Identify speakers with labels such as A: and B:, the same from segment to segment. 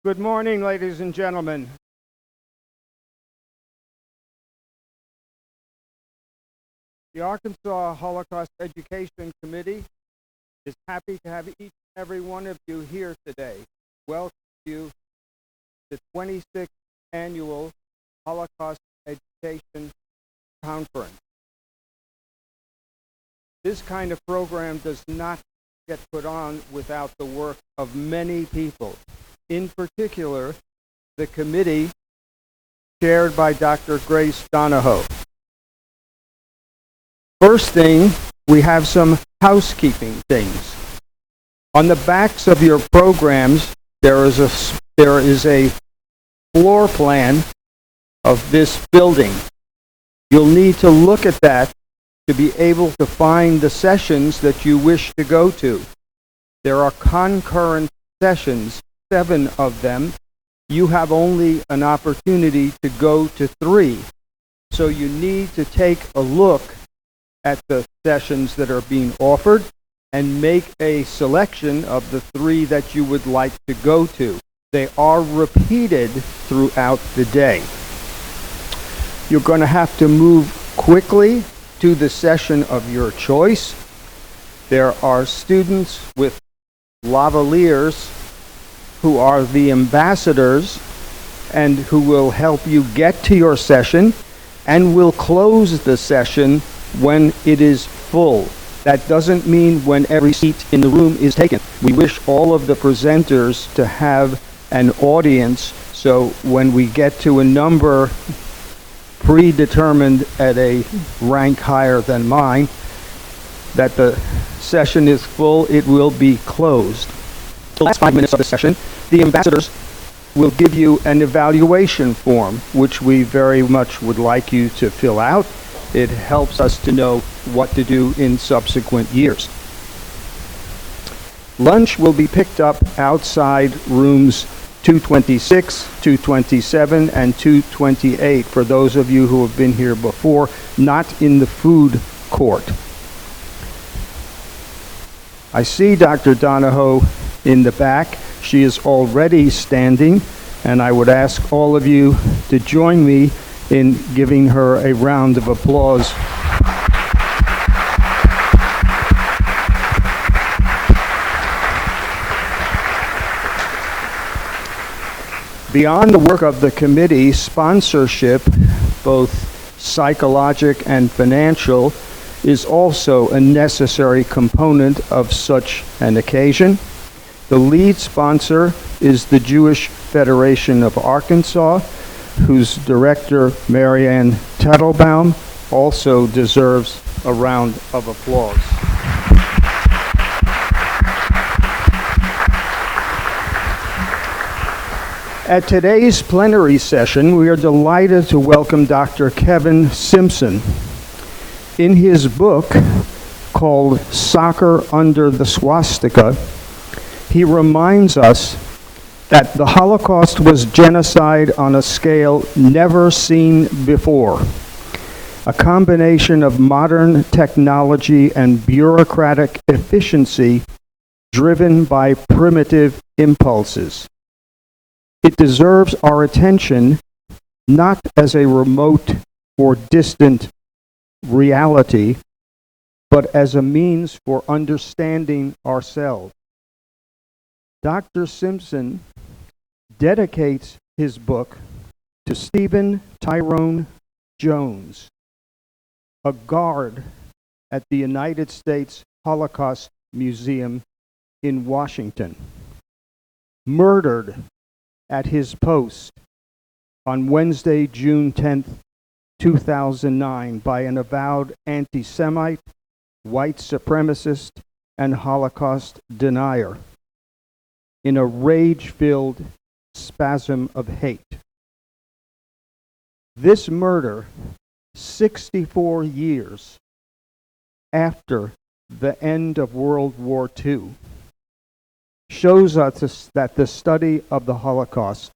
A: Good morning, ladies and gentlemen. The Arkansas Holocaust Education Committee is happy to have each and every one of you here today. Welcome you to the 26th Annual Holocaust Education Conference. This kind of program does not get put on without the work of many people. In particular, the committee chaired by Dr. Grace Donahoe. First thing, we have some housekeeping things. On the backs of your programs, there is a floor plan of this building. You'll need to look at that to be able to find the sessions that you wish to go to. There are concurrent sessions, 7 of them. You have only an opportunity to go to 3. So you need to take a look at the sessions that are being offered and make a selection of the 3 that you would like to go to. They are repeated throughout the day. You're going to have to move quickly to the session of your choice. There are students with lavaliers who are the ambassadors and who will help you get to your session and will close the session when it is full. That doesn't mean when every seat in the room is taken. We wish all of the presenters to have an audience, so when we get to a number predetermined at a rank higher than mine, that the session is full, it will be closed. The last 5 minutes of the session, the ambassadors will give you an evaluation form, which we very much would like you to fill out. It helps us to know what to do in subsequent years. Lunch will be picked up outside rooms 226, 227, and 228 for those of you who have been here before, not in the food court. I see Dr. Donahoe in the back. She is already standing, and I would ask all of you to join me in giving her a round of applause. Beyond the work of the committee, sponsorship, both psychological and financial, is also a necessary component of such an occasion. The lead sponsor is the Jewish Federation of Arkansas, whose director, Marianne Tettelbaum, also deserves a round of applause. At today's plenary session, we are delighted to welcome Dr. Kevin Simpson. In his book called Soccer Under the Swastika, he reminds us that the Holocaust was genocide on a scale never seen before. A combination of modern technology and bureaucratic efficiency driven by primitive impulses. It deserves our attention not as a remote or distant reality, but as a means for understanding ourselves. Dr. Simpson dedicates his book to Stephen Tyrone Jones, a guard at the United States Holocaust Museum in Washington, murdered at his post on Wednesday, June 10th, 2009 by an avowed anti-Semite, white supremacist, and Holocaust denier in a rage-filled spasm of hate. This murder, 64 years after the end of World War II, shows us that the study of the Holocaust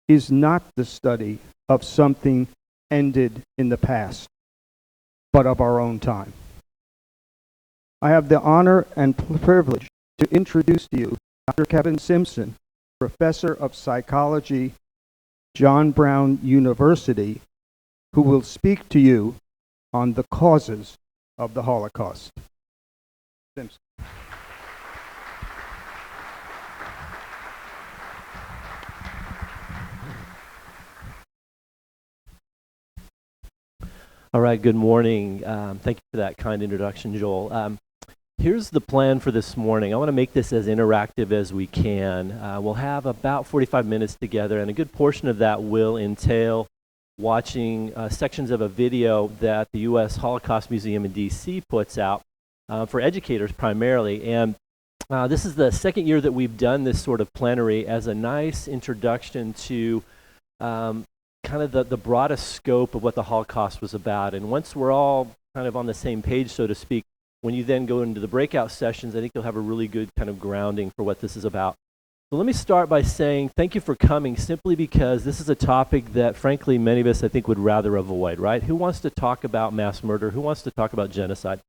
A: is not the study of something ended in the past, but of our own time. I have the honor and privilege to introduce to you Dr. Kevin Simpson, Professor of Psychology, John Brown University, who will speak to you on the causes of the Holocaust. Simpson.
B: All right, good morning. Thank you for that kind introduction, Joel. Here's the plan for this morning. I want to make this as interactive as we can. We'll have about 45 minutes together, and a good portion of that will entail watching sections of a video that the U.S. Holocaust Museum in D.C. puts out for educators primarily. And this is the second year that we've done this sort of plenary as a nice introduction to kind of the broadest scope of what the Holocaust was about. And once we're all kind of on the same page, so to speak, when you then go into the breakout sessions, I think you'll have a really good kind of grounding for what this is about. So let me start by saying thank you for coming, simply because this is a topic that, frankly, many of us, I think, would rather avoid, right? Who wants to talk about mass murder? Who wants to talk about genocide?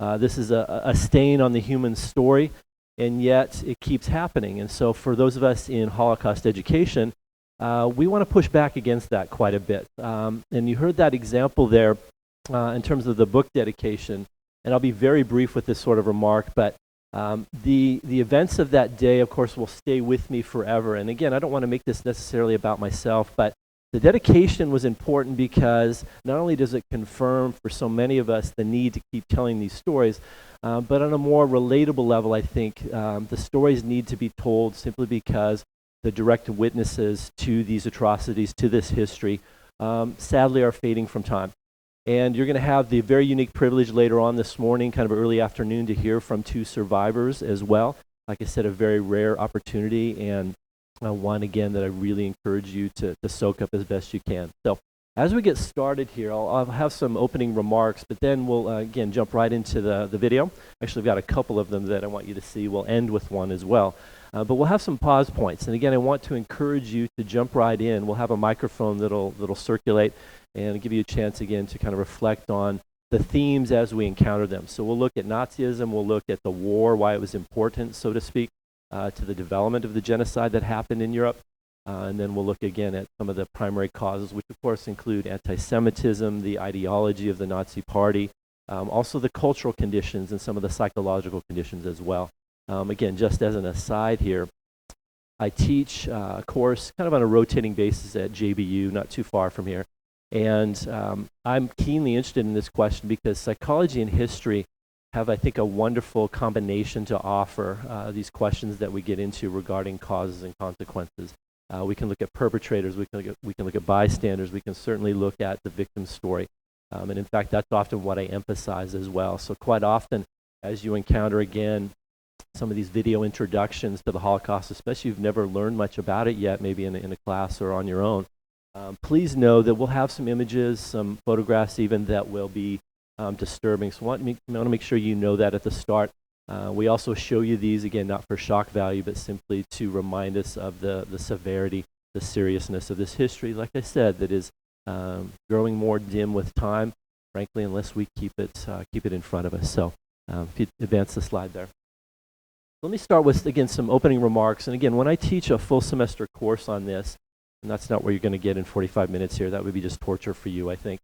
B: This is a stain on the human story, and yet it keeps happening. And so for those of us in Holocaust education, we want to push back against that quite a bit. And you heard that example there in terms of the book dedication. And I'll be very brief with this sort of remark, but the events of that day, of course, will stay with me forever. And again, I don't want to make this necessarily about myself, but the dedication was important because not only does it confirm for so many of us the need to keep telling these stories, but on a more relatable level, I think the stories need to be told simply because the direct witnesses to these atrocities, to this history, sadly are fading from time. And you're going to have the very unique privilege later on this morning, kind of early afternoon, to hear from two survivors as well. Like I said, a very rare opportunity, and one, again, that I really encourage you to soak up as best you can. So as we get started here, I'll have some opening remarks, but then we'll, again, jump right into the video. Actually, I've got a couple of them that I want you to see. We'll end with one as well. But we'll have some pause points. And again, I want to encourage you to jump right in. We'll have a microphone that'll circulate and give you a chance again to kind of reflect on the themes as we encounter them. So we'll look at Nazism, we'll look at the war, why it was important, so to speak, to the development of the genocide that happened in Europe. And then we'll look again at some of the primary causes, which of course include anti-Semitism, the ideology of the Nazi Party, also the cultural conditions and some of the psychological conditions as well. Again, just as an aside here, I teach a course kind of on a rotating basis at JBU, not too far from here. And I'm keenly interested in this question because psychology and history have, I think, a wonderful combination to offer these questions that we get into regarding causes and consequences. We can look at perpetrators, we can look at bystanders, we can certainly look at the victim's story. And in fact, that's often what I emphasize as well. So quite often, as you encounter, again, some of these video introductions to the Holocaust, especially if you've never learned much about it yet, maybe in a class or on your own, please know that we'll have some images, some photographs even, that will be disturbing. So I want to make sure you know that at the start. We also show you these, again, not for shock value, but simply to remind us of the severity, the seriousness of this history, like I said, that is growing more dim with time, frankly, unless we keep it in front of us. So if you advance the slide there. Let me start with, again, some opening remarks. And again, when I teach a full semester course on this, and that's not what you're going to get in 45 minutes here, that would be just torture for you, I think.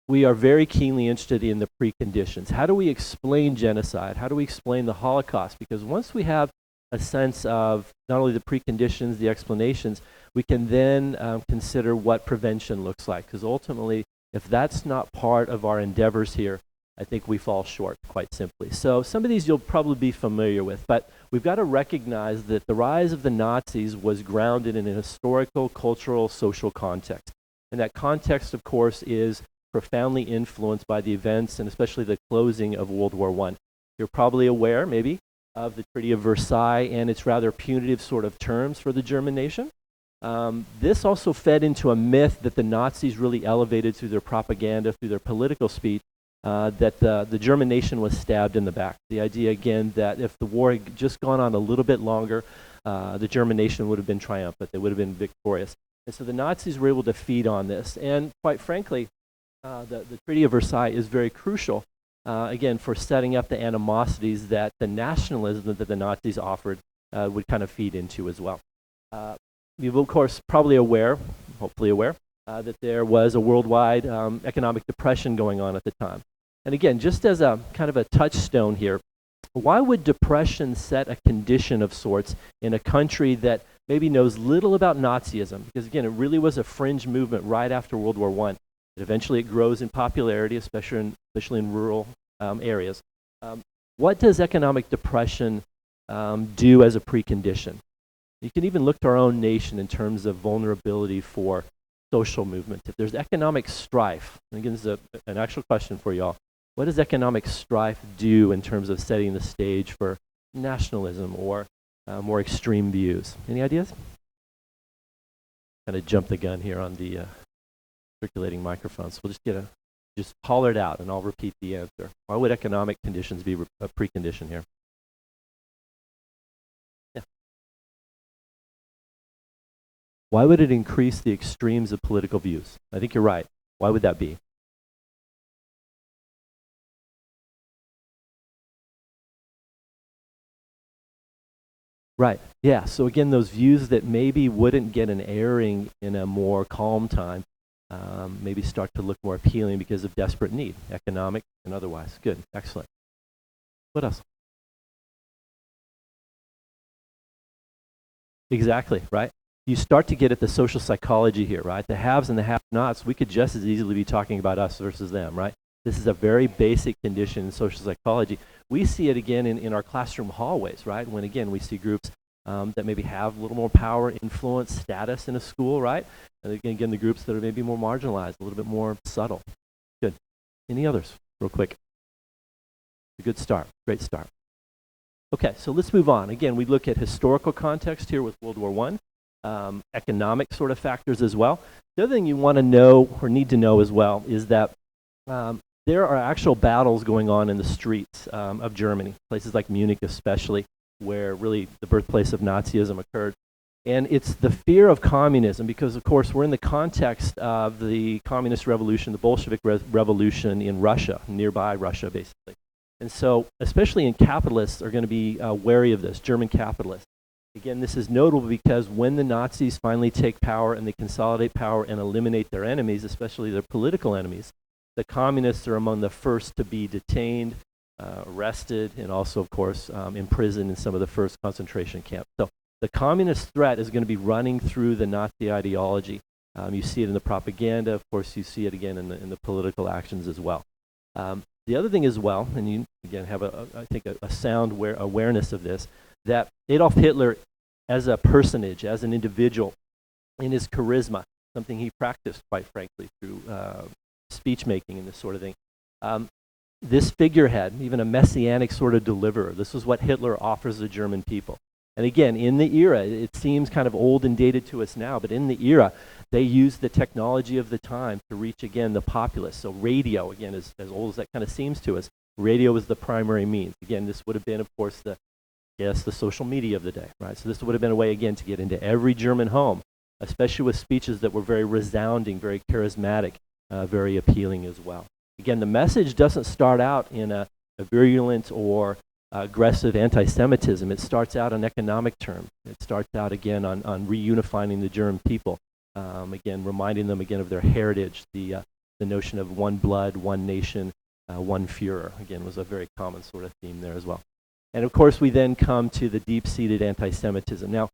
B: We are very keenly interested in the preconditions. How do we explain genocide? How do we explain the Holocaust? Because once we have a sense of not only the preconditions, the explanations, we can then consider what prevention looks like. Because ultimately, if that's not part of our endeavors here, I think we fall short, quite simply. So some of these you'll probably be familiar with, but we've got to recognize that the rise of the Nazis was grounded in an historical, cultural, social context. And that context, of course, is profoundly influenced by the events and especially the closing of World War I. You're probably aware, maybe, of the Treaty of Versailles and its rather punitive sort of terms for the German nation. This also fed into a myth that the Nazis really elevated through their propaganda, through their political speech, that the German nation was stabbed in the back. The idea, again, that if the war had just gone on a little bit longer, the German nation would have been triumphant. They would have been victorious. And so the Nazis were able to feed on this. And quite frankly, the Treaty of Versailles is very crucial, again, for setting up the animosities that the nationalism that the Nazis offered would kind of feed into as well. You're of course probably aware, hopefully aware, that there was a worldwide economic depression going on at the time. And again, just as a kind of a touchstone here, why would depression set a condition of sorts in a country that maybe knows little about Nazism? Because again, it really was a fringe movement right after World War I. Eventually it grows in popularity, especially in rural areas. What does economic depression do as a precondition? You can even look to our own nation in terms of vulnerability for social movement. If there's economic strife, and again, this is an actual question for y'all, what does economic strife do in terms of setting the stage for nationalism or more extreme views? Any ideas? Kind of jump the gun here on the circulating microphone, so we'll just holler it out and I'll repeat the answer. Why would economic conditions be a precondition here? Yeah. Why would it increase the extremes of political views? I think you're right. Why would that be? Right. Yeah. So again, those views that maybe wouldn't get an airing in a more calm time maybe start to look more appealing because of desperate need, economic and otherwise. Good. Excellent. What else? Exactly. Right. You start to get at the social psychology here, right? The haves and the have-nots, we could just as easily be talking about us versus them, right? This is a very basic condition in social psychology. We see it again in our classroom hallways, right? When again, we see groups that maybe have a little more power, influence, status in a school, right? And again, the groups that are maybe more marginalized, a little bit more subtle. Good. Any others, real quick? A good start, great start. Okay, so let's move on. Again, we look at historical context here with World War I, economic sort of factors as well. The other thing you want to know or need to know as well is that there are actual battles going on in the streets of Germany, places like Munich especially, where really the birthplace of Nazism occurred. And it's the fear of communism because, of course, we're in the context of the communist revolution, the Bolshevik revolution in Russia, nearby Russia, basically. And so, especially in capitalists are going to be wary of this, German capitalists. Again, this is notable because when the Nazis finally take power and they consolidate power and eliminate their enemies, especially their political enemies, the communists are among the first to be detained, arrested, and also, of course, imprisoned in some of the first concentration camps. So the communist threat is going to be running through the Nazi ideology. You see it in the propaganda. Of course, you see it again in the political actions as well. The other thing as well, and you again have I think a sound awareness of this, that Adolf Hitler as a personage, as an individual, in his charisma, something he practiced, quite frankly, through speech making and this sort of thing. This figurehead, even a messianic sort of deliverer, this is what Hitler offers the German people. And again, in the era, it seems kind of old and dated to us now, but in the era, they used the technology of the time to reach, again, the populace. So radio, again, as old as that kind of seems to us, radio was the primary means. Again, this would have been, of course, the social media of the day, right? So this would have been a way, again, to get into every German home, especially with speeches that were very resounding, very charismatic, very appealing as well. Again, the message doesn't start out in a virulent or aggressive anti-Semitism. It starts out on economic terms. It starts out, again, on reunifying the German people. Again, reminding them, again, of their heritage. The notion of one blood, one nation, one Führer, again, was a very common sort of theme there as well. And of course, we then come to the deep-seated anti-Semitism. Now,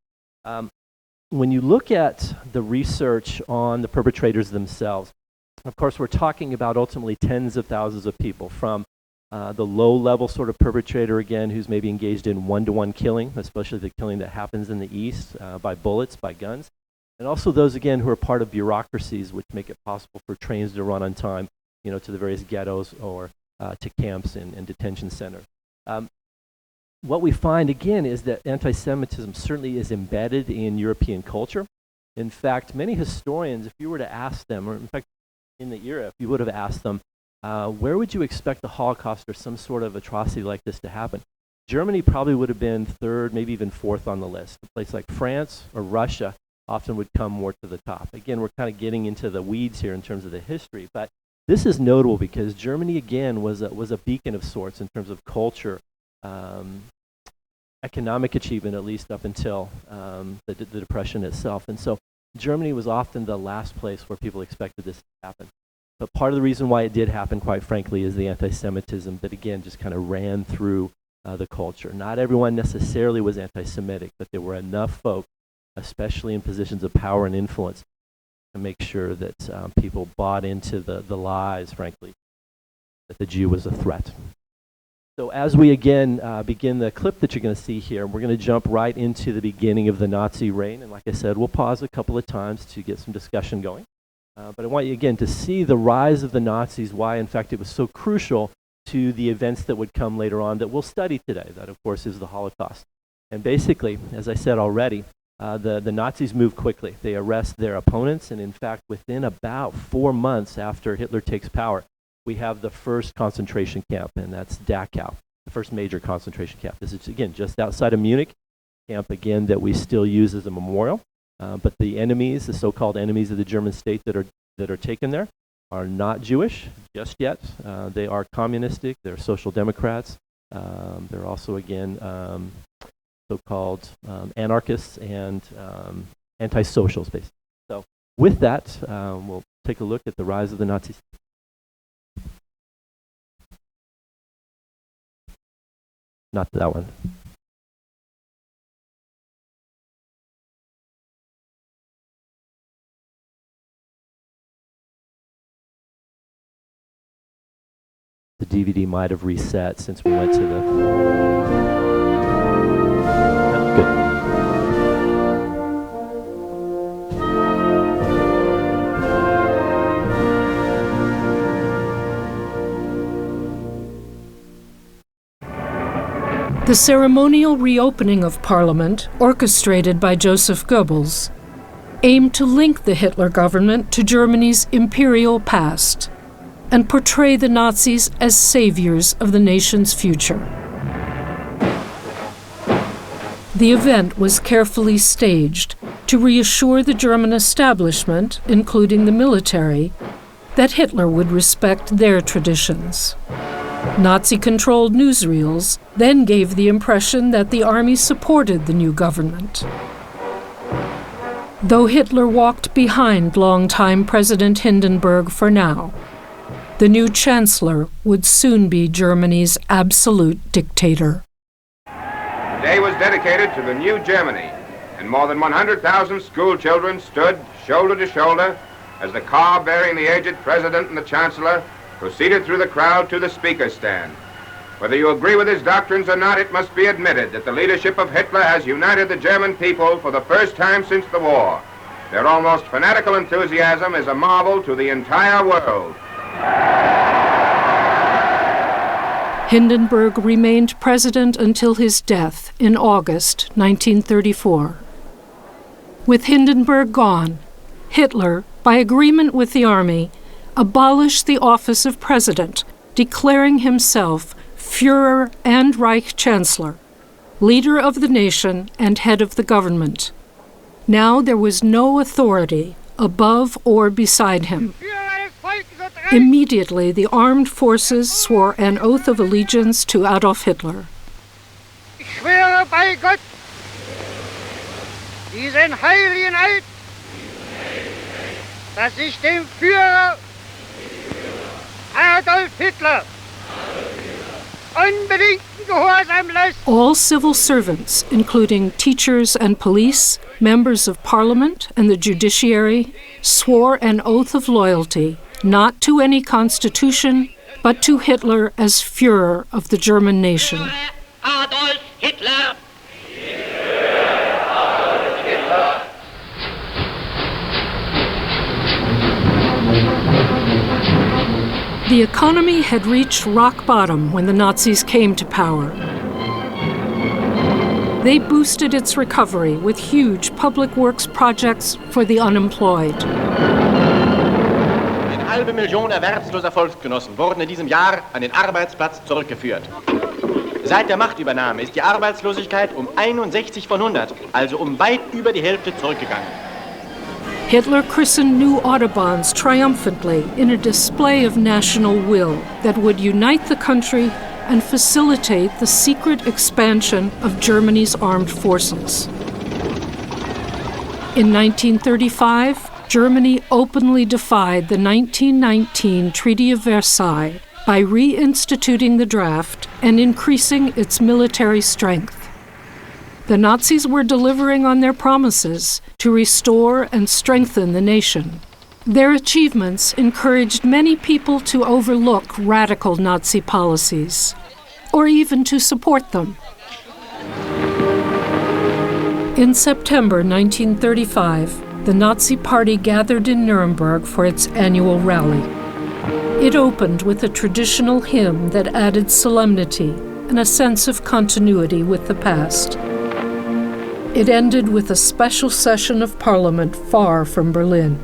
B: when you look at the research on the perpetrators themselves, of course, we're talking about ultimately tens of thousands of people, from the low-level sort of perpetrator, again, who's maybe engaged in one-to-one killing, especially the killing that happens in the East by bullets, by guns, and also those, again, who are part of bureaucracies which make it possible for trains to run on time, to the various ghettos or to camps and detention centers. What we find, again, is that anti-Semitism certainly is embedded in European culture. In fact, many historians, if you were to ask them, or in fact, in the era, if you would have asked them, where would you expect the Holocaust or some sort of atrocity like this to happen? Germany probably would have been third, maybe even fourth on the list. A place like France or Russia often would come more to the top. Again, we're kind of getting into the weeds here in terms of the history, but this is notable because Germany, again, was a beacon of sorts in terms of culture, economic achievement, at least up until the Depression itself. And so Germany was often the last place where people expected this to happen. But part of the reason why it did happen, quite frankly, is the anti-Semitism that, again, just kind of ran through the culture. Not everyone necessarily was anti-Semitic, but there were enough folk, especially in positions of power and influence, to make sure that people bought into the lies, frankly, that the Jew was a threat. So as we again begin the clip that you're going to see here, we're going to jump right into the beginning of the Nazi reign. And like I said, we'll pause a couple of times to get some discussion going. But I want you again to see the rise of the Nazis, why in fact it was so crucial to the events that would come later on that we'll study today. That of course is the Holocaust. And basically, as I said already, the Nazis move quickly. They arrest their opponents, and in fact within about 4 months after Hitler takes power, we have the first concentration camp, and that's Dachau, the first major concentration camp. This is, again, just outside of Munich, camp, again, that we still use as a memorial. But the enemies, the so-called enemies of the German state that are taken there, are not Jewish just yet. They are communistic, they're social democrats. They're also, again, so-called anarchists and anti-socials, basically. So with that, we'll take a look at the rise of the Nazis. Not that one. The DVD might have reset since we went to the... That's good.
C: The ceremonial reopening of Parliament, orchestrated by Joseph Goebbels, aimed to link the Hitler government to Germany's imperial past and portray the Nazis as saviors of the nation's future. The event was carefully staged to reassure the German establishment, including the military, that Hitler would respect their traditions. Nazi-controlled newsreels then gave the impression that the army supported the new government. Though Hitler walked behind longtime President Hindenburg for now, the new chancellor would soon be Germany's absolute dictator.
D: The day was dedicated to the new Germany, and more than 100,000 school children stood shoulder to shoulder as the car bearing the aged president and the chancellor proceeded through the crowd to the speaker's stand. Whether you agree with his doctrines or not, it must be admitted that the leadership of Hitler has united the German people for the first time since the war. Their almost fanatical enthusiasm is a marvel to the entire world.
C: Hindenburg remained president until his death in August 1934. With Hindenburg gone, Hitler, by agreement with the army, abolished the office of president, declaring himself Führer and Reich Chancellor, leader of the nation and head of the government. Now there was no authority above or beside him. Immediately, the armed forces swore an oath of allegiance to Adolf Hitler.
E: Ich schwöre bei Gott, diesen heiligen Eid, dass ich dem Führer Adolf Hitler unbedingten Gehorsam leiste.
C: All civil servants, including teachers and police, members of parliament and the judiciary, swore an oath of loyalty, not to any constitution, but to Hitler as Führer of the German nation.
E: Adolf Hitler!
C: The economy had reached rock bottom when the Nazis came to power. They boosted its recovery with huge public works projects for the unemployed.
F: Eine halbe Million erwerbsloser Volksgenossen wurden in diesem Jahr an den Arbeitsplatz zurückgeführt. Seit der Machtübernahme ist die Arbeitslosigkeit um 61 von 100, also um weit über die Hälfte zurückgegangen.
C: Hitler christened new Autobahns triumphantly in a display of national will that would unite the country and facilitate the secret expansion of Germany's armed forces. In 1935, Germany openly defied the 1919 Treaty of Versailles by reinstituting the draft and increasing its military strength. The Nazis were delivering on their promises to restore and strengthen the nation. Their achievements encouraged many people to overlook radical Nazi policies, or even to support them. In September 1935, the Nazi Party gathered in Nuremberg for its annual rally. It opened with a traditional hymn that added solemnity and a sense of continuity with the past. It ended with a special session of Parliament far from Berlin.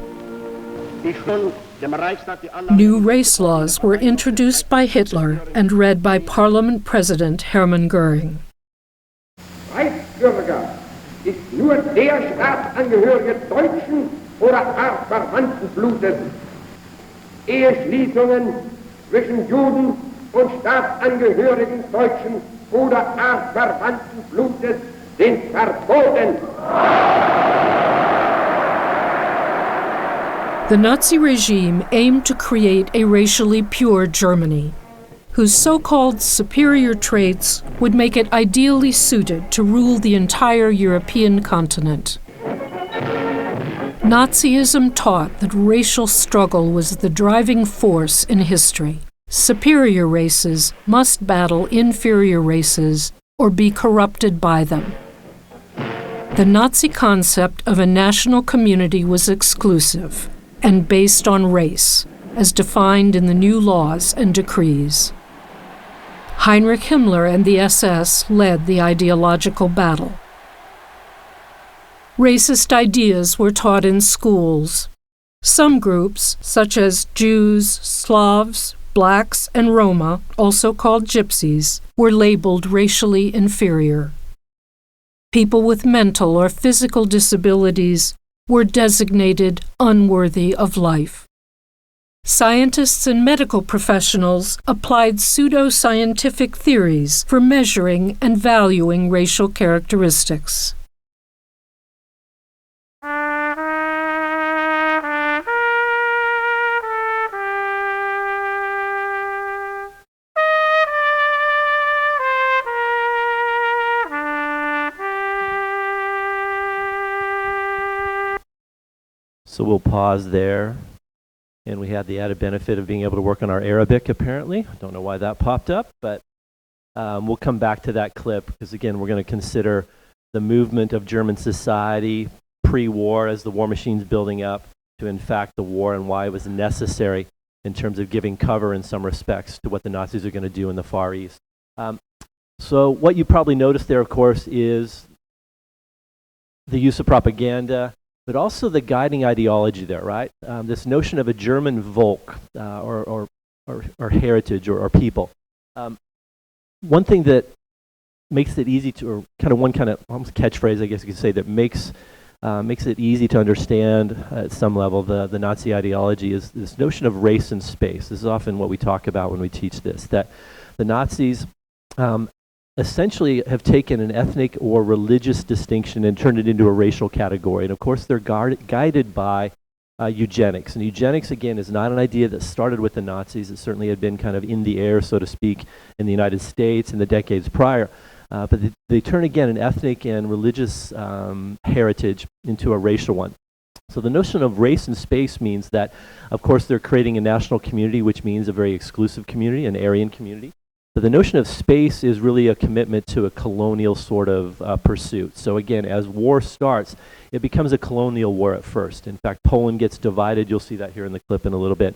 C: New race laws were introduced by Hitler and read by Parliament President Hermann Göring.
G: Reichsbürger ist nur der Staatsangehörige deutschen oder artverwandten Blutes. Eheschließungen zwischen Juden und Staatsangehörigen deutschen oder artverwandten Blutes sind verboten.
C: The Nazi regime aimed to create a racially pure Germany, whose so-called superior traits would make it ideally suited to rule the entire European continent. Nazism taught that racial struggle was the driving force in history. Superior races must battle inferior races or be corrupted by them. The Nazi concept of a national community was exclusive and based on race, as defined in the new laws and decrees. Heinrich Himmler and the SS led the ideological battle. Racist ideas were taught in schools. Some groups, such as Jews, Slavs, Blacks, and Roma, also called Gypsies, were labeled racially inferior. People with mental or physical disabilities were designated unworthy of life. Scientists and medical professionals applied pseudo-scientific theories for measuring and valuing racial characteristics.
B: So we'll pause there. And we had the added benefit of being able to work on our Arabic, apparently. I don't know why that popped up, but we'll come back to that clip because, again, we're going to consider the movement of German society pre-war as the war machine's building up to, in fact, the war and why it was necessary in terms of giving cover in some respects to what the Nazis are going to do in the Far East. So what you probably noticed there, of course, is the use of propaganda, but also the guiding ideology there, right? This notion of a German Volk or heritage or people. One thing that makes it easy to, or kind of one kind of almost catchphrase, I guess you could say, that makes it easy to understand at some level the Nazi ideology is this notion of race and space. This is often what we talk about when we teach this, that the Nazis essentially have taken an ethnic or religious distinction and turned it into a racial category. And of course, they're guided by eugenics. And eugenics, again, is not an idea that started with the Nazis. It certainly had been kind of in the air, so to speak, in the United States in the decades prior. But they turn, again, an ethnic and religious heritage into a racial one. So the notion of race and space means that, of course, they're creating a national community, which means a very exclusive community, an Aryan community. But the notion of space is really a commitment to a colonial sort of pursuit. So again, as war starts, it becomes a colonial war at first. In fact, Poland gets divided. You'll see that here in the clip in a little bit.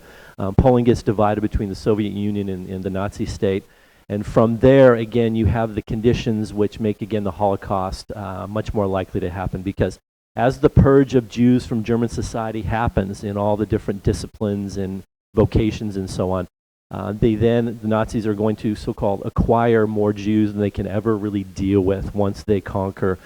B: Poland gets divided between the Soviet Union and the Nazi state. And from there, again, you have the conditions which make, again, the Holocaust much more likely to happen, because as the purge of Jews from German society happens in all the different disciplines and vocations and so on, the Nazis are going to so-called acquire more Jews than they can ever really deal with once they conquer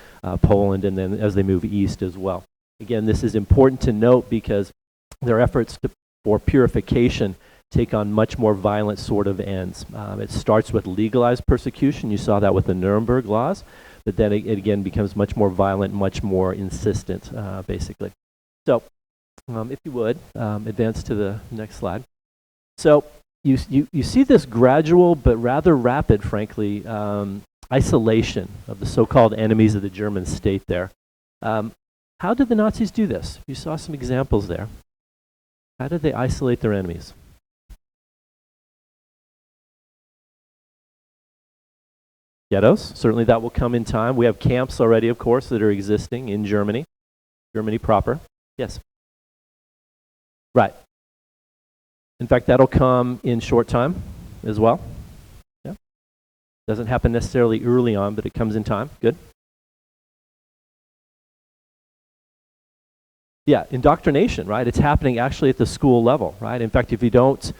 B: Poland, and then as they move east as well. Again, this is important to note because their efforts for purification take on much more violent sort of ends. It starts with legalized persecution. You saw that with the Nuremberg laws, but then it again becomes much more violent, much more insistent, basically. So, if you would, advance to the next slide. So, you see this gradual but rather rapid, frankly, isolation of the so-called enemies of the German state there. How did the Nazis do this? You saw some examples there. How did they isolate their enemies? Ghettos, certainly that will come in time. We have camps already, of course, that are existing in Germany, Germany proper. Yes? Right. In fact, that'll come in short time as well. Yeah. Doesn't happen necessarily early on, but it comes in time. Good. Yeah, indoctrination, right? It's happening actually at the school level, right? In fact, if you don't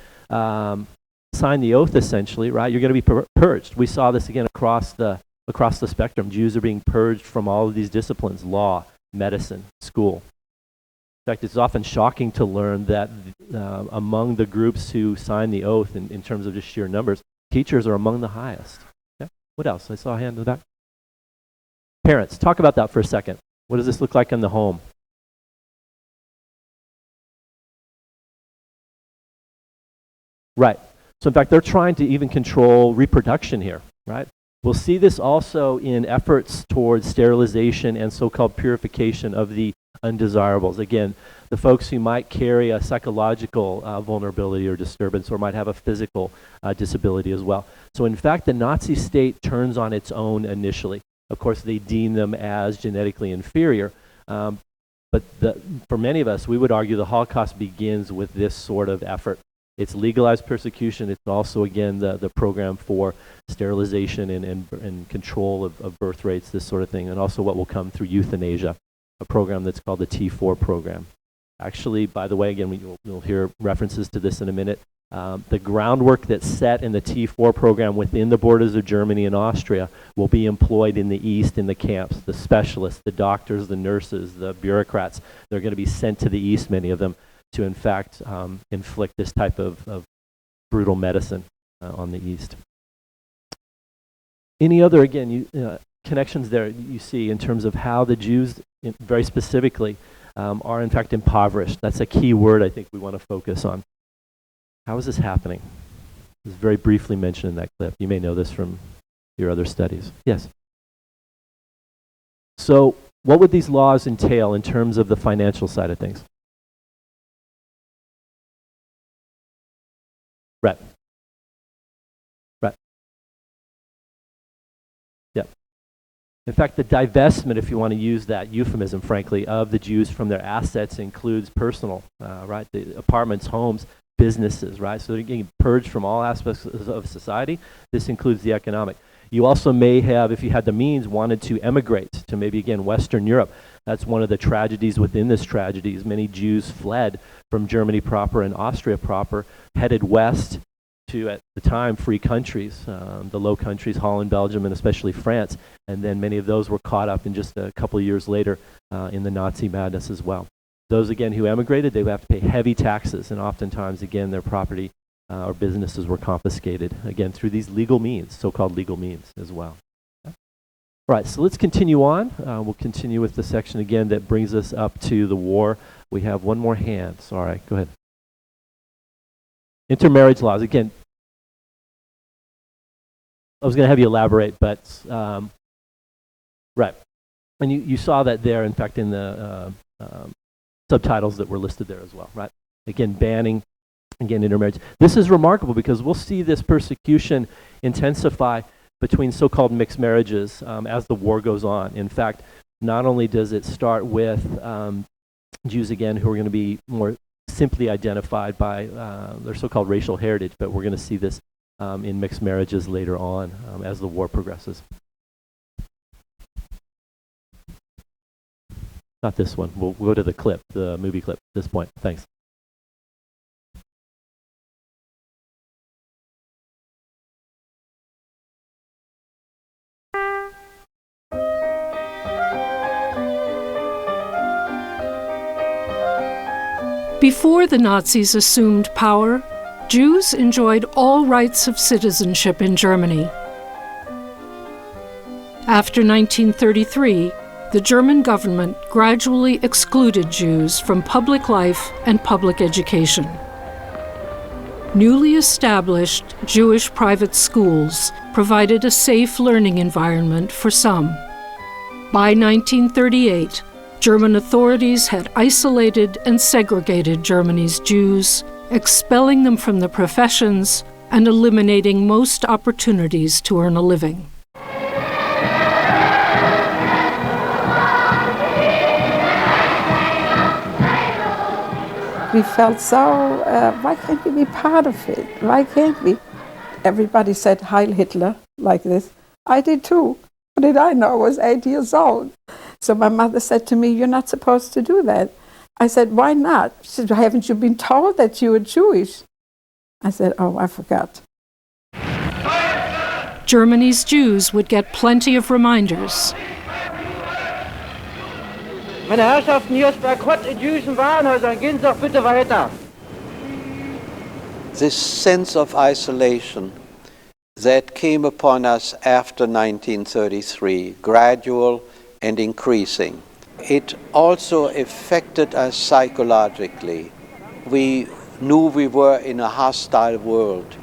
B: sign the oath, essentially, right, you're going to be purged. We saw this again across the spectrum. Jews are being purged from all of these disciplines: law, medicine, school. In fact, it's often shocking to learn that among the groups who sign the oath, in terms of just sheer numbers, teachers are among the highest. Yeah. What else? I saw a hand in the back. Parents, talk about that for a second. What does this look like in the home? Right. So in fact, they're trying to even control reproduction here, right? We'll see this also in efforts towards sterilization and so-called purification of the undesirables. Again, the folks who might carry a psychological vulnerability or disturbance, or might have a physical disability as well. So in fact, the Nazi state turns on its own initially. Of course, they deem them as genetically inferior. But for many of us, we would argue the Holocaust begins with this sort of effort. It's legalized persecution. It's also, again, the program for sterilization and control of birth rates, this sort of thing, and also what will come through euthanasia, a program that's called the T4 program. Actually, by the way, again, you'll hear references to this in a minute. The groundwork that's set in the T4 program within the borders of Germany and Austria will be employed in the East in the camps. The specialists, the doctors, the nurses, the bureaucrats, they're going to be sent to the East, many of them, to in fact inflict this type of brutal medicine on the East. Any other, again, connections there you see in terms of how the Jews, very specifically, are in fact impoverished? That's a key word I think we want to focus on. How is this happening? It was very briefly mentioned in that clip. You may know this from your other studies. Yes? So what would these laws entail in terms of the financial side of things? Right. Right. Yeah. In fact, the divestment, if you want to use that euphemism, frankly, of the Jews from their assets includes personal, right? The apartments, homes, businesses, right? So they're getting purged from all aspects of society. This includes the economic. You also may have, if you had the means, wanted to emigrate to maybe, again, Western Europe. That's one of the tragedies within this tragedy, is many Jews fled from Germany proper and Austria proper, headed west to, at the time, free countries, the Low Countries, Holland, Belgium, and especially France. And then many of those were caught up in just a couple of years later in the Nazi madness as well. Those, again, who emigrated, they would have to pay heavy taxes, and oftentimes, again, their property or businesses were confiscated, again, through these legal means, so-called legal means as well. Okay. All right, so let's continue on. We'll continue with the section, again, that brings us up to the war. We have one more hand. Sorry, go ahead. Intermarriage laws. Again, I was going to have you elaborate, but right. And you saw that there, in fact, in the subtitles that were listed there as well, right? Again, banning, again, intermarriage. This is remarkable because we'll see this persecution intensify between so-called mixed marriages as the war goes on. In fact, not only does it start with Jews, again, who are going to be more simply identified by their so-called racial heritage, but we're going to see this in mixed marriages later on as the war progresses. Not this one. We'll go to the clip, the movie clip at this point. Thanks.
C: Before the Nazis assumed power, Jews enjoyed all rights of citizenship in Germany. After 1933, the German government gradually excluded Jews from public life and public education. Newly established Jewish private schools provided a safe learning environment for some. By 1938, German authorities had isolated and segregated Germany's Jews, expelling them from the professions and eliminating most opportunities to earn a living.
H: We felt so, why can't we be part of it? Why can't we? Everybody said Heil Hitler like this. I did too. What did I know? I was 8 years old. So my mother said to me, you're not supposed to do that. I said, why not? She said, haven't you been told that you are Jewish? I said, oh, I forgot.
C: Germany's Jews would get plenty of reminders.
E: Meine Herrschaften, hier ist Boykott in jüdischen Warenhäusern. Gehen Sie doch bitte weiter.
I: This sense of isolation that came upon us after 1933, gradual and increasing, it also affected us psychologically. We knew we were in a hostile world.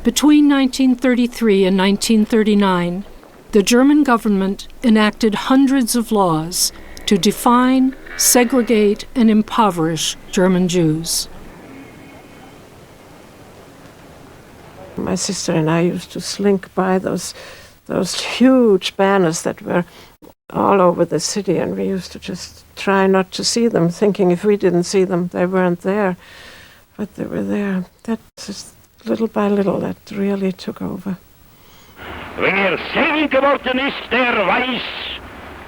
C: Between 1933 and 1939, the German government enacted hundreds of laws to define, segregate, and impoverish German Jews.
H: My sister and I used to slink by those huge banners that were all over the city, and we used to just try not to see them, thinking if we didn't see them, they weren't there. But they were there. That just little by little, that really took over.
E: Wer selig geworden ist, der weiß,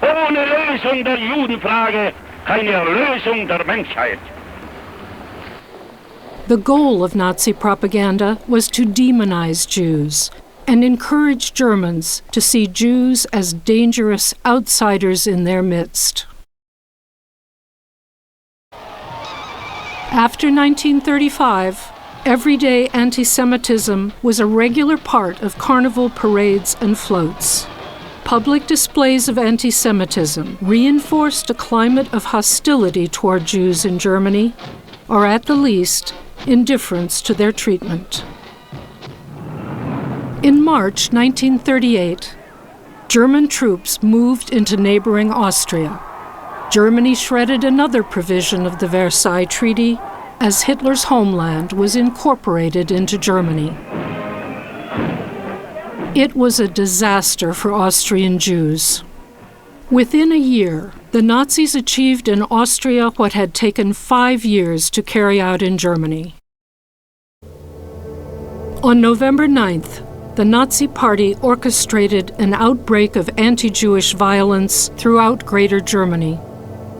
E: ohne Lösung der Judenfrage keine Erlösung der Menschheit.
C: The goal of Nazi propaganda was to demonize Jews and encourage Germans to see Jews as dangerous outsiders in their midst. After 1935, everyday anti-Semitism was a regular part of carnival parades and floats. Public displays of anti-Semitism reinforced a climate of hostility toward Jews in Germany, or at the least, indifference to their treatment. In March 1938, German troops moved into neighboring Austria. Germany shredded another provision of the Versailles Treaty as Hitler's homeland was incorporated into Germany. It was a disaster for Austrian Jews. Within a year, the Nazis achieved in Austria what had taken 5 years to carry out in Germany. On November 9th, the Nazi Party orchestrated an outbreak of anti-Jewish violence throughout Greater Germany.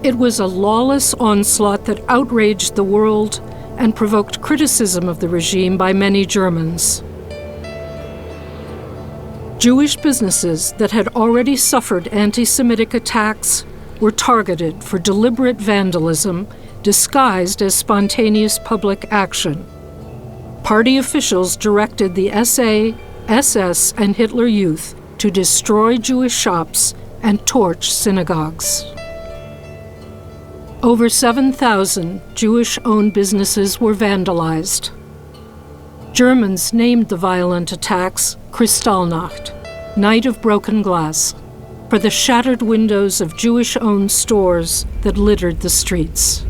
C: It was a lawless onslaught that outraged the world and provoked criticism of the regime by many Germans. Jewish businesses that had already suffered anti-Semitic attacks were targeted for deliberate vandalism disguised as spontaneous public action. Party officials directed the SA, SS, and Hitler Youth to destroy Jewish shops and torch synagogues. Over 7,000 Jewish-owned businesses were vandalized. Germans named the violent attacks Kristallnacht, Night of Broken Glass, for the shattered windows of Jewish-owned stores that littered the streets.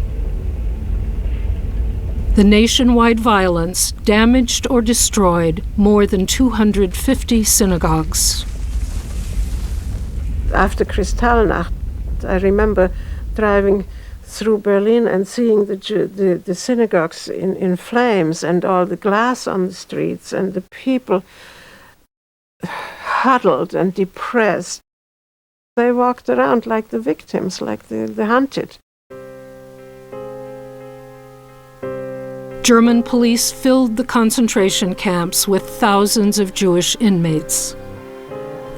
C: The nationwide violence damaged or destroyed more than 250 synagogues.
H: After Kristallnacht, I remember driving through Berlin and seeing the synagogues in flames and all the glass on the streets and the people huddled and depressed. They walked around like the victims, like the hunted.
C: German police filled the concentration camps with thousands of Jewish inmates.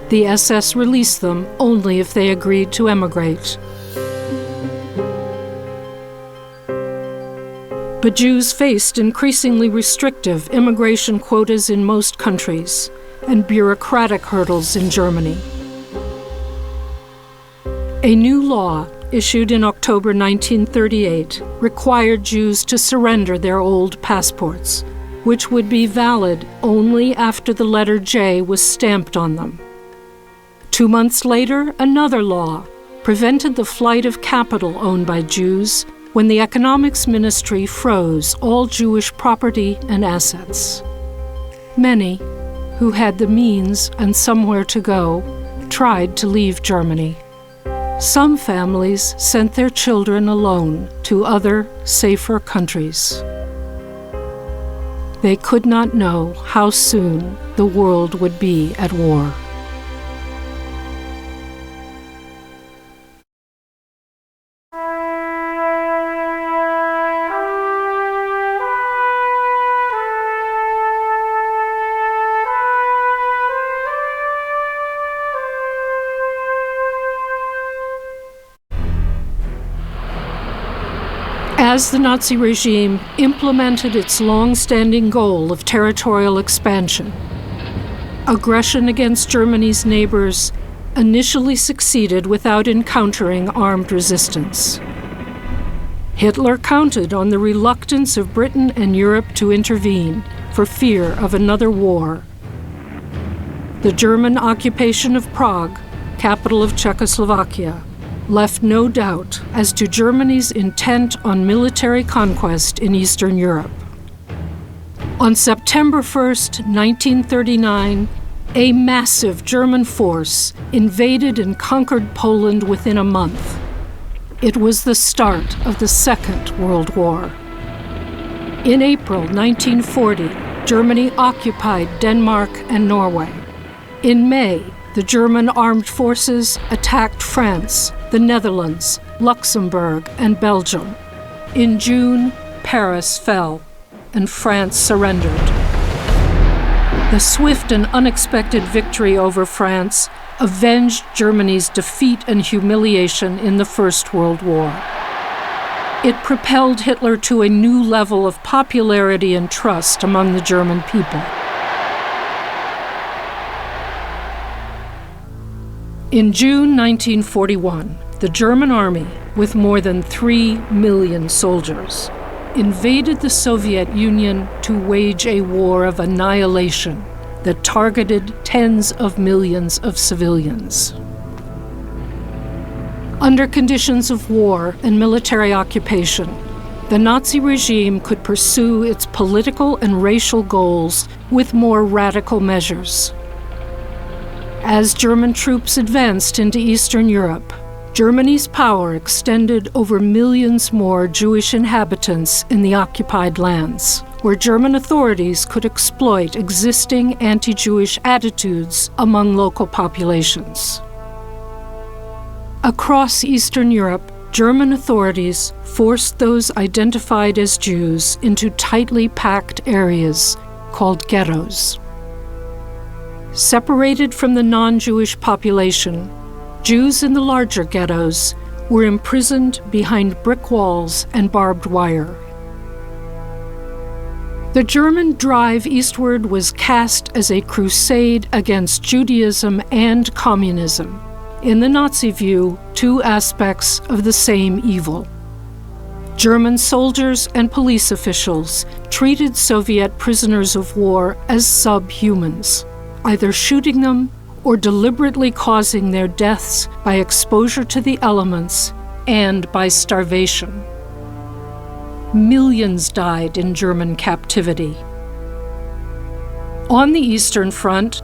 C: The SS released them only if they agreed to emigrate. But Jews faced increasingly restrictive immigration quotas in most countries and bureaucratic hurdles in Germany. A new law, issued in October 1938, required Jews to surrender their old passports, which would be valid only after the letter J was stamped on them. 2 months later, another law prevented the flight of capital owned by Jews when the Economics Ministry froze all Jewish property and assets. Many, who had the means and somewhere to go, tried to leave Germany. Some families sent their children alone to other, safer countries. They could not know how soon the world would be at war. As the Nazi regime implemented its long-standing goal of territorial expansion, aggression against Germany's neighbors initially succeeded without encountering armed resistance. Hitler counted on the reluctance of Britain and Europe to intervene for fear of another war. The German occupation of Prague, capital of Czechoslovakia, left no doubt as to Germany's intent on military conquest in Eastern Europe. On September 1st, 1939, a massive German force invaded and conquered Poland within a month. It was the start of the Second World War. In April 1940, Germany occupied Denmark and Norway. In May, the German armed forces attacked France, the Netherlands, Luxembourg, and Belgium. In June, Paris fell, and France surrendered. The swift and unexpected victory over France avenged Germany's defeat and humiliation in the First World War. It propelled Hitler to a new level of popularity and trust among the German people. In June 1941, the German army, with more than 3 million soldiers, invaded the Soviet Union to wage a war of annihilation that targeted tens of millions of civilians. Under conditions of war and military occupation, the Nazi regime could pursue its political and racial goals with more radical measures. As German troops advanced into Eastern Europe, Germany's power extended over millions more Jewish inhabitants in the occupied lands, where German authorities could exploit existing anti-Jewish attitudes among local populations. Across Eastern Europe, German authorities forced those identified as Jews into tightly packed areas called ghettos. Separated from the non-Jewish population, Jews in the larger ghettos were imprisoned behind brick walls and barbed wire. The German drive eastward was cast as a crusade against Judaism and communism, in the Nazi view, two aspects of the same evil. German soldiers and police officials treated Soviet prisoners of war as subhumans, either shooting them or deliberately causing their deaths by exposure to the elements and by starvation. Millions died in German captivity. On the Eastern Front,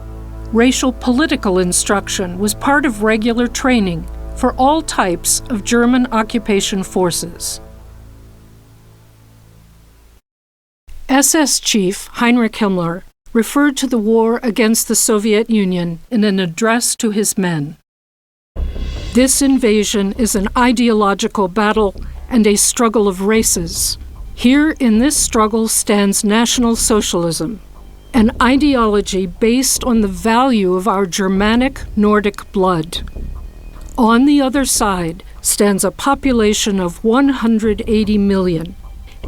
C: racial political instruction was part of regular training for all types of German occupation forces. SS Chief Heinrich Himmler referred to the war against the Soviet Union in an address to his men. This invasion is an ideological battle and a struggle of races. Here in this struggle stands National Socialism, an ideology based on the value of our Germanic Nordic blood. On the other side stands a population of 180 million,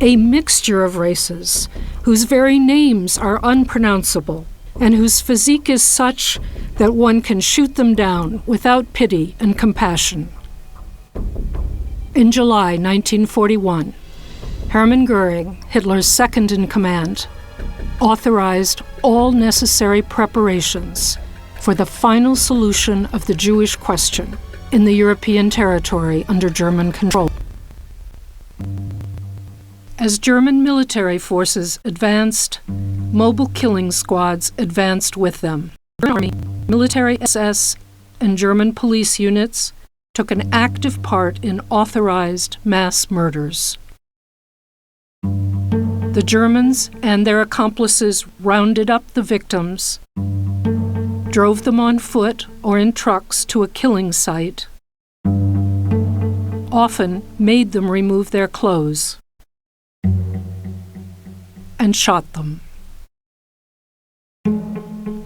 C: a mixture of races whose very names are unpronounceable and whose physique is such that one can shoot them down without pity and compassion. In July 1941, Hermann Göring, Hitler's second-in-command, authorized all necessary preparations for the final solution of the Jewish question in the European territory under German control. As German military forces advanced, mobile killing squads advanced with them. German Army, military SS, and German police units took an active part in authorized mass murders. The Germans and their accomplices rounded up the victims, drove them on foot or in trucks to a killing site, often made them remove their clothes, and shot them.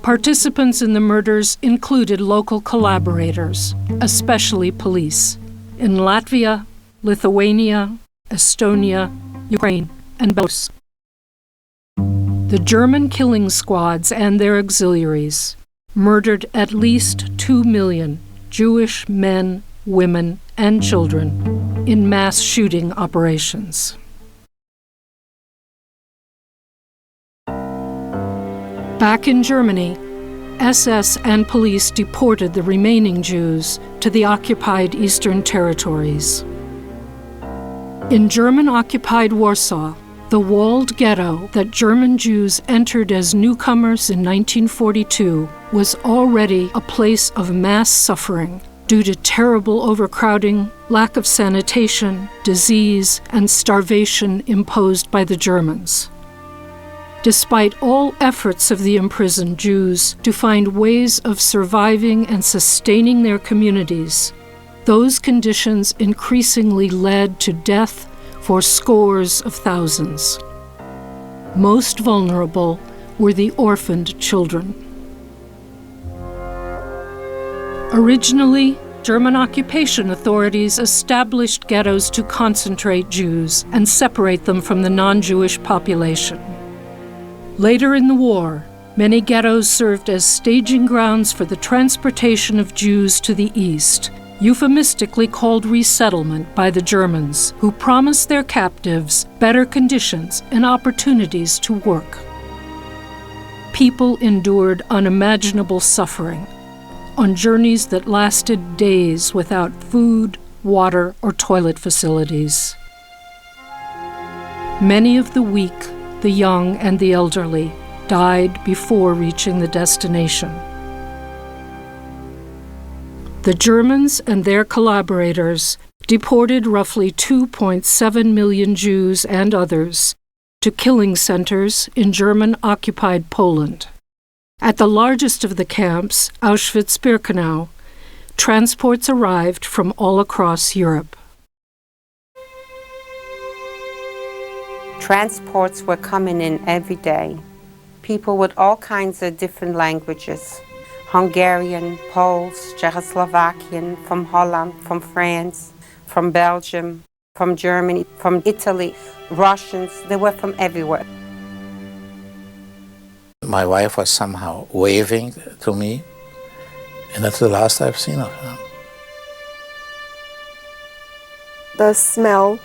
C: Participants in the murders included local collaborators, especially police, in Latvia, Lithuania, Estonia, Ukraine, and Belarus. The German killing squads and their auxiliaries murdered at least 2 million Jewish men, women, and children in mass shooting operations. Back in Germany, SS and police deported the remaining Jews to the occupied Eastern territories. In German-occupied Warsaw, the walled ghetto that German Jews entered as newcomers in 1942 was already a place of mass suffering due to terrible overcrowding, lack of sanitation, disease, and starvation imposed by the Germans. Despite all efforts of the imprisoned Jews to find ways of surviving and sustaining their communities, those conditions increasingly led to death for scores of thousands. Most vulnerable were the orphaned children. Originally, German occupation authorities established ghettos to concentrate Jews and separate them from the non-Jewish population. Later in the war, many ghettos served as staging grounds for the transportation of Jews to the east, euphemistically called resettlement by the Germans, who promised their captives better conditions and opportunities to work. People endured unimaginable suffering on journeys that lasted days without food, water, or toilet facilities. Many of the weak, the young, and the elderly died before reaching the destination. The Germans and their collaborators deported roughly 2.7 million Jews and others to killing centers in German-occupied Poland. At the largest of the camps, Auschwitz-Birkenau, transports arrived from all across Europe.
J: Transports were coming in every day. People with all kinds of different languages. Hungarian, Poles, Czechoslovakian, from Holland, from France, from Belgium, from Germany, from Italy, Russians, they were from everywhere.
K: My wife was somehow waving to me, and that's the last I've seen of her.
L: The smell,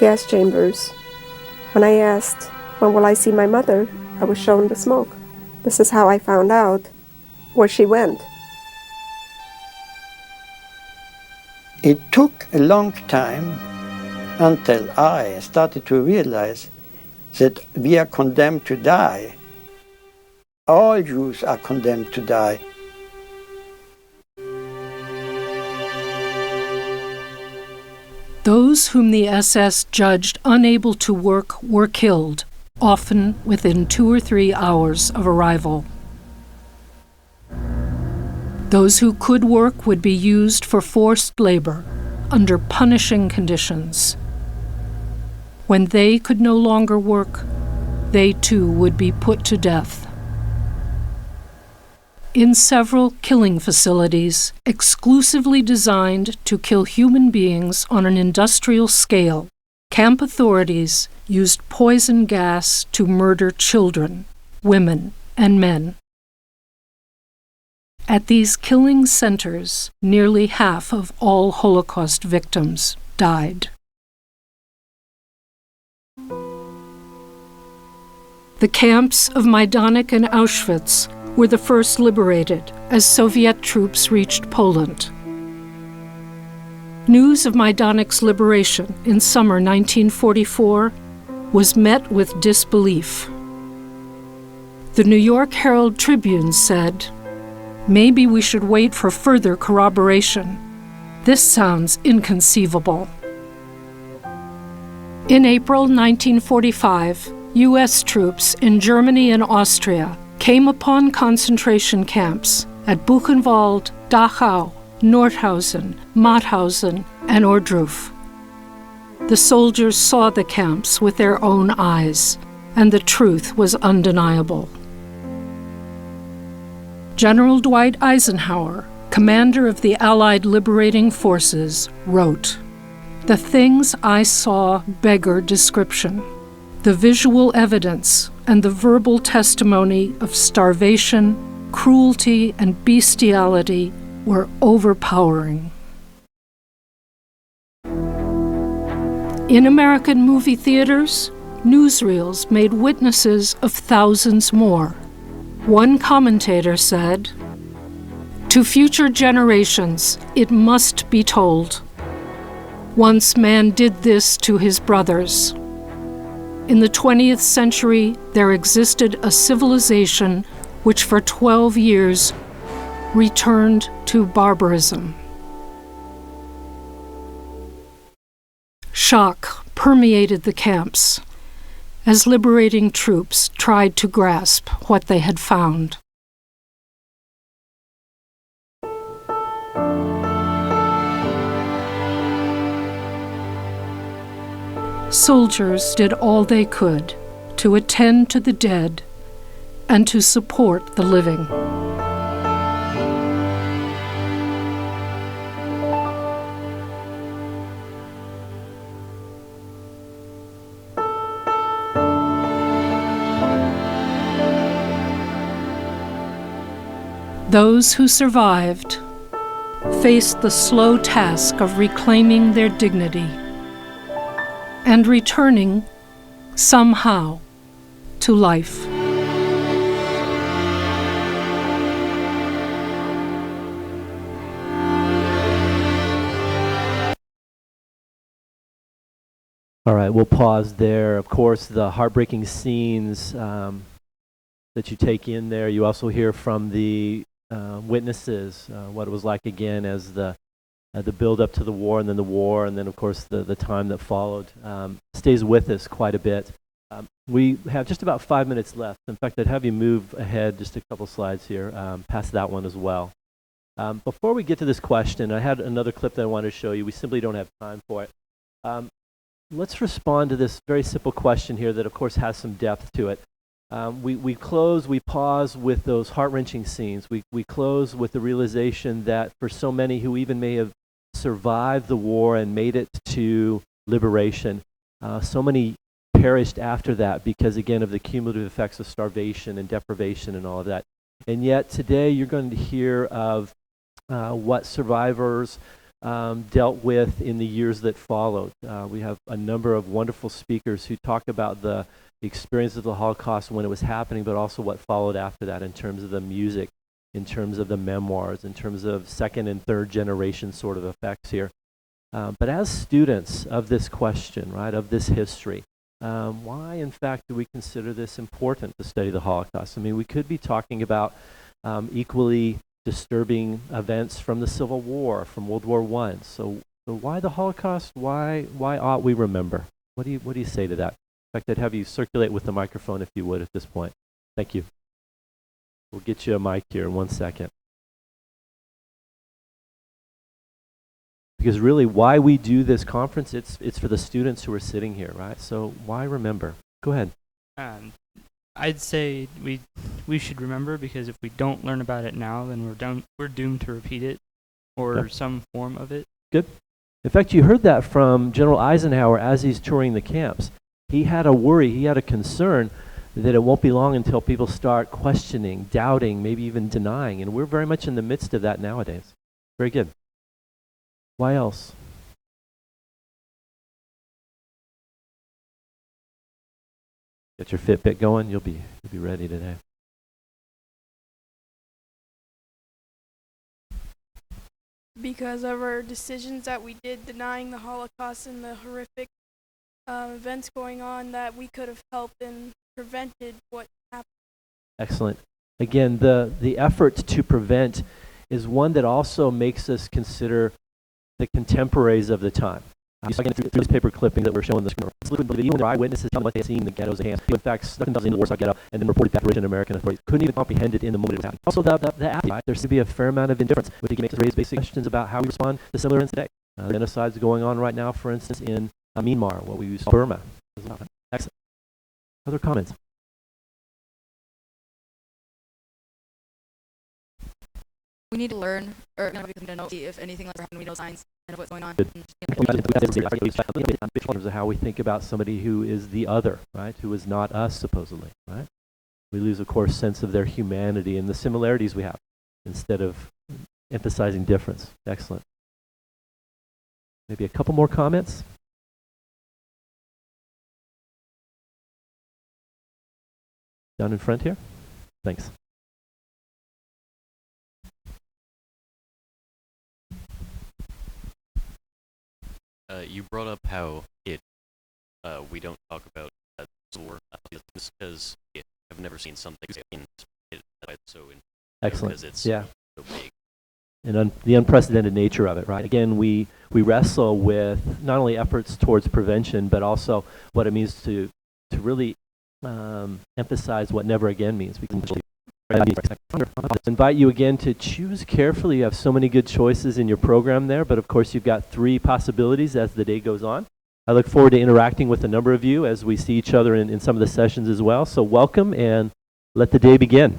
L: gas chambers. When I asked, when will I see my mother, I was shown the smoke. This is how I found out where she went.
M: It took a long time until I started to realize that we are condemned to die. All Jews are condemned to die.
C: Those whom the SS judged unable to work were killed, often within 2 or 3 hours of arrival. Those who could work would be used for forced labor under punishing conditions. When they could no longer work, they too would be put to death. In several killing facilities, exclusively designed to kill human beings on an industrial scale, camp authorities used poison gas to murder children, women, and men. At these killing centers, nearly half of all Holocaust victims died. The camps of Majdanek and Auschwitz were the first liberated as Soviet troops reached Poland. News of Majdanek's liberation in summer 1944 was met with disbelief. The New York Herald Tribune said, "Maybe we should wait for further corroboration. This sounds inconceivable." In April 1945, U.S. troops in Germany and Austria came upon concentration camps at Buchenwald, Dachau, Nordhausen, Mauthausen, and Ohrdruf. The soldiers saw the camps with their own eyes, and the truth was undeniable. General Dwight Eisenhower, commander of the Allied Liberating Forces, wrote, "The things I saw beggar description. The visual evidence and the verbal testimony of starvation, cruelty, and bestiality were overpowering." In American movie theaters, newsreels made witnesses of thousands more. One commentator said, "To future generations, it must be told. Once man did this to his brothers. In the 20th century, there existed a civilization which for 12 years returned to barbarism." Shock permeated the camps as liberating troops tried to grasp what they had found. Soldiers did all they could to attend to the dead and to support the living. Those who survived faced the slow task of reclaiming their dignity and returning, somehow, to life.
B: All right, we'll pause there. Of course, the heartbreaking scenes that you take in there. You also hear from the witnesses what it was like again as the build up to the war, and then of course the time that followed stays with us quite a bit. We have just about 5 minutes left. In fact, I'd have you move ahead just a couple slides here, past that one as well. Before we get to this question, I had another clip that I wanted to show you. We simply don't have time for it. Let's respond to this very simple question here that of course has some depth to it. We pause with those heart-wrenching scenes. We close with the realization that for so many who even may have survived the war and made it to liberation, so many perished after that because, again, of the cumulative effects of starvation and deprivation and all of that. And yet today you're going to hear of what survivors dealt with in the years that followed. We have a number of wonderful speakers who talk about the experience of the Holocaust when it was happening, but also what followed after that in terms of the music, in terms of the memoirs, in terms of second and third generation sort of effects here. But as students of this question, right, of this history, why in fact do we consider this important to study the Holocaust? I mean, we could be talking about equally disturbing events from the Civil War, from World War I. So why the Holocaust? Why ought we remember? What do you say to that? In fact, I'd have you circulate with the microphone if you would at this point. Thank you. We'll get you a mic here in 1 second. Because really, why we do this conference, it's for the students who are sitting here, right? So why remember? Go ahead.
N: I'd say we should remember, because if we don't learn about it now, then we're doomed to repeat it, or some form of it.
B: Good. In fact, you heard that from General Eisenhower as he's touring the camps. He had a worry, he had a concern that it won't be long until people start questioning, doubting, maybe even denying. And we're very much in the midst of that nowadays. Very good. Why else? Get your Fitbit going, you'll be ready today.
O: Because of our decisions that we did denying the Holocaust and the horrific events going on, that we could have helped and prevented what happened. Excellent.
B: Again, the effort to prevent is one that also makes us consider the contemporaries of the time. You saw again through this paper clipping that we're showing the screen. Even their eyewitnesses tell them what they had seen in the ghettos at hand. In fact, snuck themselves into the Warsaw Ghetto and then reported back to Russian American authorities. Couldn't even comprehend it in the moment it was happening. Also, the aftermath, there seems to be a fair amount of indifference, which makes us raise basic questions about how we respond to similar events today. Genocides going on right now, for instance, in Myanmar, what we use Burma. Excellent. Other comments?
P: We need to learn, or to know if anything like that happened, we know signs and what's going on.
B: In terms of how we think about somebody who is the other, right? Who is not us, supposedly, right? We lose, of course, sense of their humanity and the similarities we have instead of emphasizing difference. Excellent. Maybe a couple more comments? Down in front here? Thanks.
Q: You brought up how we don't talk about war because I've never seen something so
B: excellent.
Q: Because it's
B: so
Q: big.
B: And the unprecedented nature of it, right? Again, we wrestle with not only efforts towards prevention, but also what it means to really emphasize what never again means. I invite you again to choose carefully. You have so many good choices in your program there, but of course you've got 3 possibilities as the day goes on. I look forward to interacting with a number of you as we see each other in some of the sessions as well. So welcome and let the day begin.